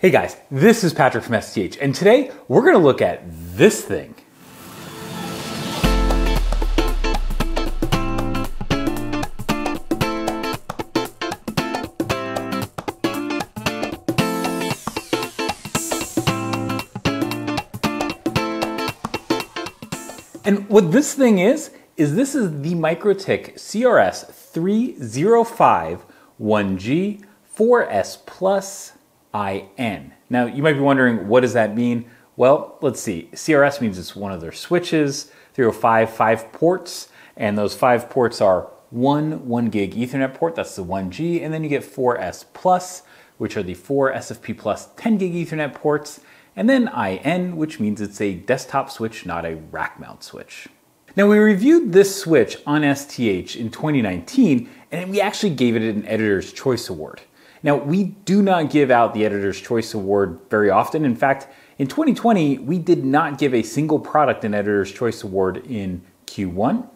Hey guys, this is Patrick from STH, and today we're going to look at this thing. And what this thing is this is the MikroTik CRS305 1G 4S Plus IN. Now you might be wondering, what does that mean? Well, let's see. CRS means it's one of their switches, 305, 5 ports, and those 5 ports are 1 gig Ethernet port, that's the 1G, and then you get 4S Plus, which are the 4 SFP Plus 10 gig Ethernet ports, and then IN, which means it's a desktop switch, not a rack mount switch. Now we reviewed this switch on STH in 2019, and we actually gave it an Editor's Choice Award. Now we do not give out the Editor's Choice Award very often. In fact, in 2020, we did not give a single product an Editor's Choice Award in Q1.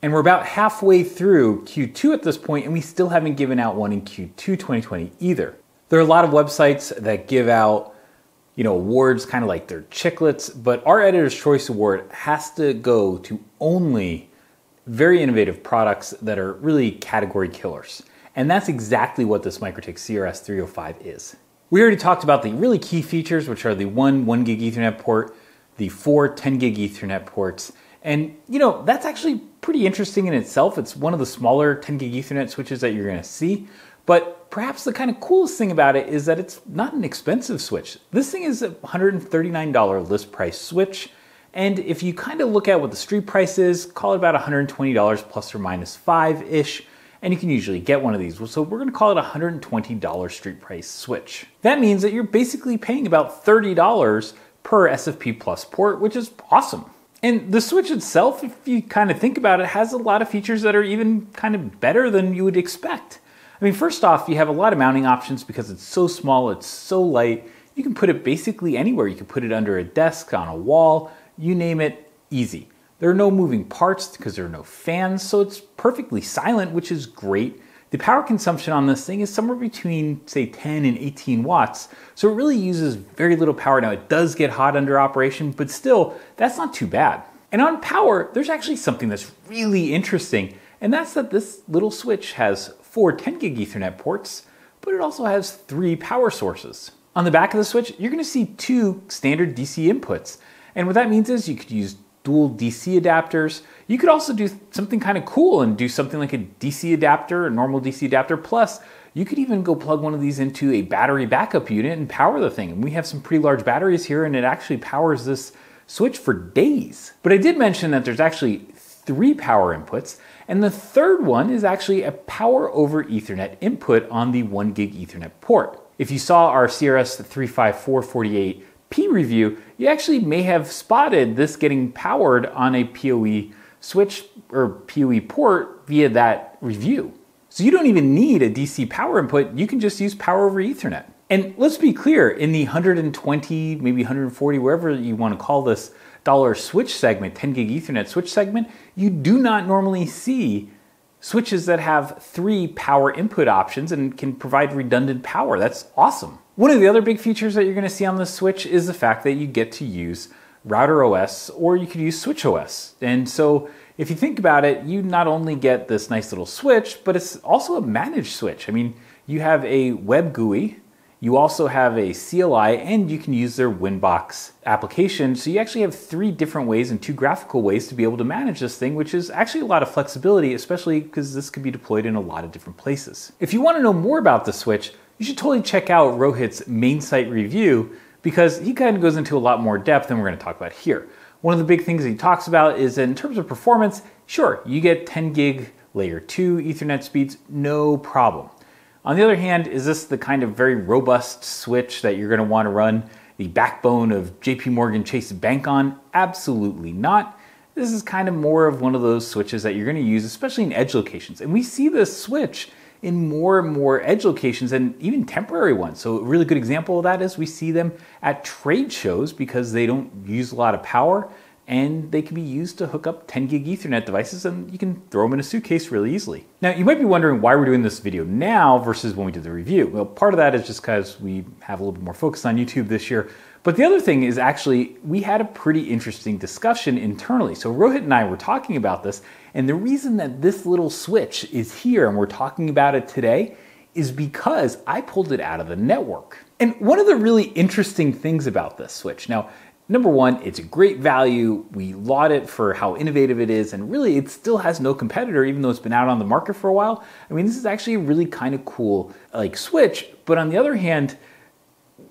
And we're about halfway through Q2 at this point, and we still haven't given out one in Q2 2020 either. There are a lot of websites that give out awards kind of like they're chiclets, but our Editor's Choice Award has to go to only very innovative products that are really category killers. And that's exactly what this MikroTik CRS305 is. We already talked about the really key features, which are the 1 gig Ethernet port, the 4 10 gig Ethernet ports. And that's actually pretty interesting in itself. It's one of the smaller 10 gig Ethernet switches that you're gonna see. But perhaps the kind of coolest thing about it is that it's not an expensive switch. This thing is a $139 list price switch. And if you kind of look at what the street price is, call it about $120 plus or minus 5-ish. And you can usually get one of these. So we're gonna call it a $120 street price switch. That means that you're basically paying about $30 per SFP Plus port, which is awesome. And the switch itself, if you kind of think about it, has a lot of features that are even kind of better than you would expect. I mean, first off, you have a lot of mounting options because it's so small, it's so light. You can put it basically anywhere. You can put it under a desk, on a wall, you name it, easy. There are no moving parts because there are no fans, so it's perfectly silent, which is great. The power consumption on this thing is somewhere between, say, 10 and 18 watts, so it really uses very little power. Now, it does get hot under operation, but still, that's not too bad. And on power, there's actually something that's really interesting, and that's that this little switch has 4 10 gig Ethernet ports, but it also has 3 power sources. On the back of the switch, you're gonna see 2 standard DC inputs, and what that means is you could use dual DC adapters. You could also do something kind of cool and do something like a DC adapter, a normal DC adapter, plus you could even go plug one of these into a battery backup unit and power the thing. And we have some pretty large batteries here, and it actually powers this switch for days. But I did mention that there's actually 3 power inputs, and the third one is actually a power over Ethernet input on the 1 gig Ethernet port. If you saw our CRS35448P review, you actually may have spotted this getting powered on a PoE switch or PoE port via that review. So you don't even need a DC power input, you can just use power over Ethernet. And let's be clear, in the 120, maybe 140, wherever you want to call this dollar switch segment, 10 gig Ethernet switch segment, you do not normally see switches that have 3 power input options and can provide redundant power. That's awesome. One of the other big features that you're going to see on this switch is the fact that you get to use Router OS, or you could use Switch OS. And so if you think about it, you not only get this nice little switch, but it's also a managed switch. I mean, you have a web GUI, you also have a CLI, and you can use their Winbox application. So you actually have 3 different ways and 2 graphical ways to be able to manage this thing, which is actually a lot of flexibility, especially because this could be deployed in a lot of different places. If you want to know more about the switch, you should totally check out Rohit's main site review, because he kind of goes into a lot more depth than we're going to talk about here. One of the big things he talks about is that in terms of performance, sure, you get 10 gig layer 2 Ethernet speeds, no problem. On the other hand, is this the kind of very robust switch that you're going to want to run the backbone of JP Morgan Chase Bank on? Absolutely not. This is kind of more of one of those switches that you're going to use, especially in edge locations. And we see this switch in more and more edge locations, and even temporary ones. So a really good example of that is we see them at trade shows because they don't use a lot of power, and they can be used to hook up 10 gig Ethernet devices, and you can throw them in a suitcase really easily. Now, you might be wondering why we're doing this video now versus when we did the review. Well, part of that is just because we have a little bit more focus on YouTube this year. But the other thing is actually, we had a pretty interesting discussion internally. So Rohit and I were talking about this, and the reason that this little switch is here and we're talking about it today is because I pulled it out of the network. And one of the really interesting things about this switch, now, number one, it's a great value. We laud it for how innovative it is, and really it still has no competitor, even though it's been out on the market for a while. I mean, this is actually a really kind of cool switch, but on the other hand,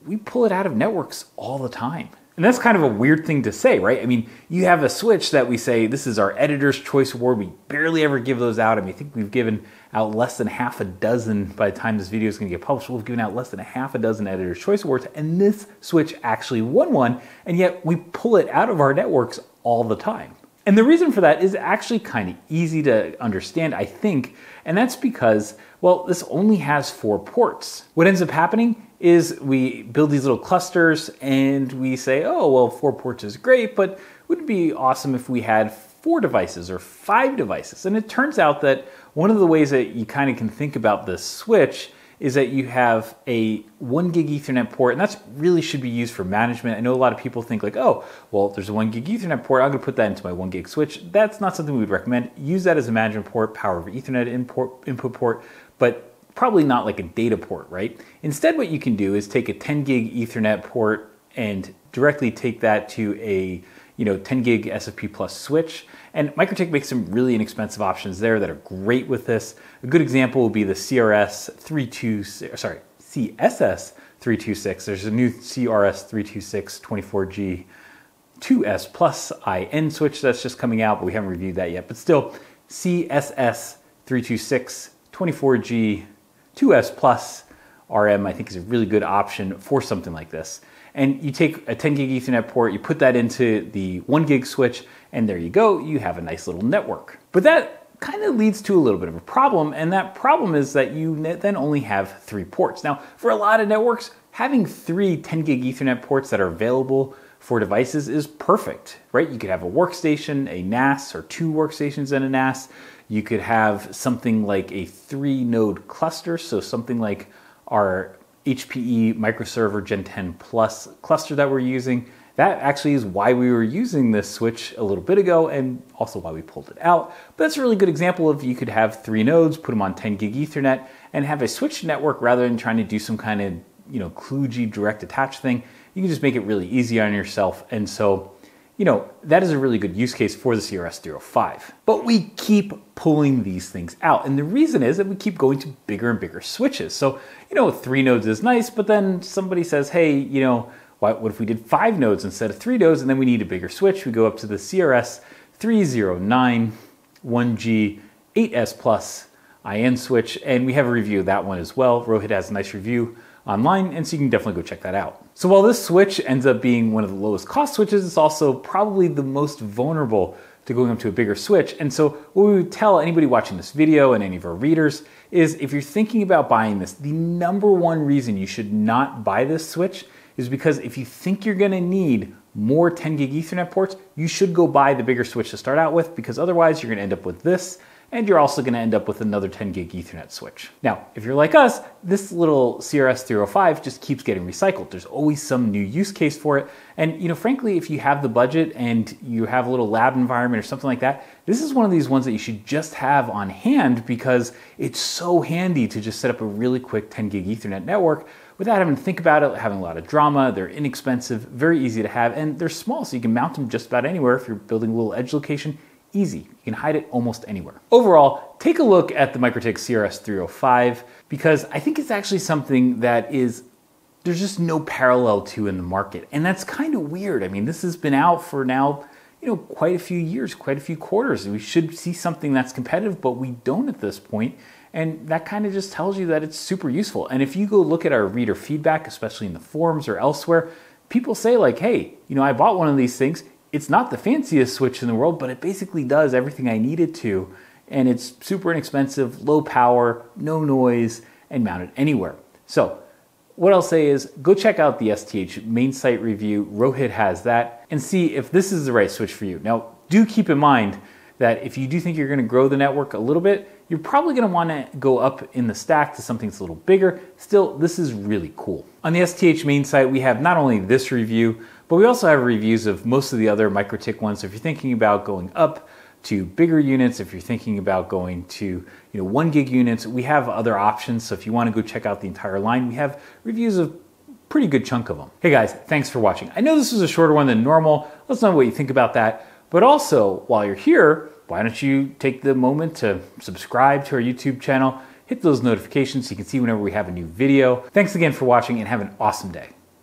we pull it out of networks all the time. And that's kind of a weird thing to say, right? I mean, you have a switch that we say, this is our Editor's Choice Award. We barely ever give those out. I mean, I think we've given out less than half a dozen by the time this video is going to get published. We've given out less than half a dozen Editor's Choice Awards, and this switch actually won one, and yet we pull it out of our networks all the time. And the reason for that is actually kind of easy to understand, I think, and that's because, well, this only has 4 ports. What ends up happening is we build these little clusters and we say, oh, well, 4 ports is great, but wouldn't it be awesome if we had 4 devices or 5 devices? And it turns out that one of the ways that you kind of can think about this switch is that you have a 1 gig Ethernet port, and that's really should be used for management. I know a lot of people think like, oh, well, there's a 1 gig Ethernet port, I'm gonna put that into my 1 gig switch. That's not something we would recommend. Use that as a management port, power over Ethernet input port, but probably not like a data port, right? Instead, what you can do is take a 10 gig Ethernet port and directly take that to a 10 gig SFP plus switch. And MikroTik makes some really inexpensive options there that are great with this. A good example will be the CSS326. There's a new CRS326 24G 2S plus IN switch that's just coming out, but we haven't reviewed that yet. But still, CSS326 24G 2S plus RM, I think, is a really good option for something like this. And you take a 10 gig Ethernet port, you put that into the 1 gig switch, and there you go, you have a nice little network. But that kind of leads to a little bit of a problem, and that problem is that you then only have 3 ports. Now, for a lot of networks, having 3 10 gig Ethernet ports that are available for devices is perfect, right? You could have a workstation, a NAS, or 2 workstations and a NAS. You could have something like a 3-node cluster, so something like our HPE microserver Gen 10 Plus cluster that we're using. That actually is why we were using this switch a little bit ago, and also why we pulled it out. But that's a really good example of you could have 3 nodes, put them on 10 gig Ethernet, and have a switched network rather than trying to do some kind of kludgy direct attach thing. You can just make it really easy on yourself. And so, that is a really good use case for the CRS305. But we keep pulling these things out. And the reason is that we keep going to bigger and bigger switches. So, 3 nodes is nice, but then somebody says, hey, what if we did 5 nodes instead of 3 nodes, and then we need a bigger switch? We go up to the CRS309 1G 8S plus IN switch, and we have a review of that one as well. Rohit has a nice review online, and so you can definitely go check that out. So while this switch ends up being one of the lowest cost switches, it's also probably the most vulnerable to going up to a bigger switch. And so what we would tell anybody watching this video and any of our readers is, if you're thinking about buying this, the number one reason you should not buy this switch is because if you think you're gonna need more 10 gig Ethernet ports, you should go buy the bigger switch to start out with, because otherwise you're gonna end up with this, and you're also going to end up with another 10 gig Ethernet switch. Now, if you're like us, this little CRS305 just keeps getting recycled. There's always some new use case for it. And frankly, if you have the budget and you have a little lab environment or something like that, this is one of these ones that you should just have on hand, because it's so handy to just set up a really quick 10 gig Ethernet network without having to think about it, having a lot of drama. They're inexpensive, very easy to have, and they're small, so you can mount them just about anywhere. If you're building a little edge location, easy. You can hide it almost anywhere. Overall, take a look at the MikroTik CRS305, because I think it's actually something that there's just no parallel to in the market. And that's kind of weird. I mean, this has been out for now, quite a few years, quite a few quarters. We should see something that's competitive, but we don't at this point. And that kind of just tells you that it's super useful. And if you go look at our reader feedback, especially in the forums or elsewhere, people say like, hey, I bought one of these things. It's not the fanciest switch in the world, but it basically does everything I need it to. And it's super inexpensive, low power, no noise, and mounted anywhere. So what I'll say is go check out the STH main site review. Rohit has that, and see if this is the right switch for you. Now, do keep in mind that if you do think you're going to grow the network a little bit, you're probably going to want to go up in the stack to something that's a little bigger. Still, this is really cool. On the STH main site, we have not only this review, but we also have reviews of most of the other MikroTik ones. So if you're thinking about going up to bigger units, if you're thinking about going to 1 gig units, we have other options. So if you want to go check out the entire line, we have reviews of pretty good chunk of them. Hey guys, thanks for watching. I know this was a shorter one than normal. Let us know what you think about that. But also, while you're here, why don't you take the moment to subscribe to our YouTube channel, hit those notifications so you can see whenever we have a new video. Thanks again for watching and have an awesome day.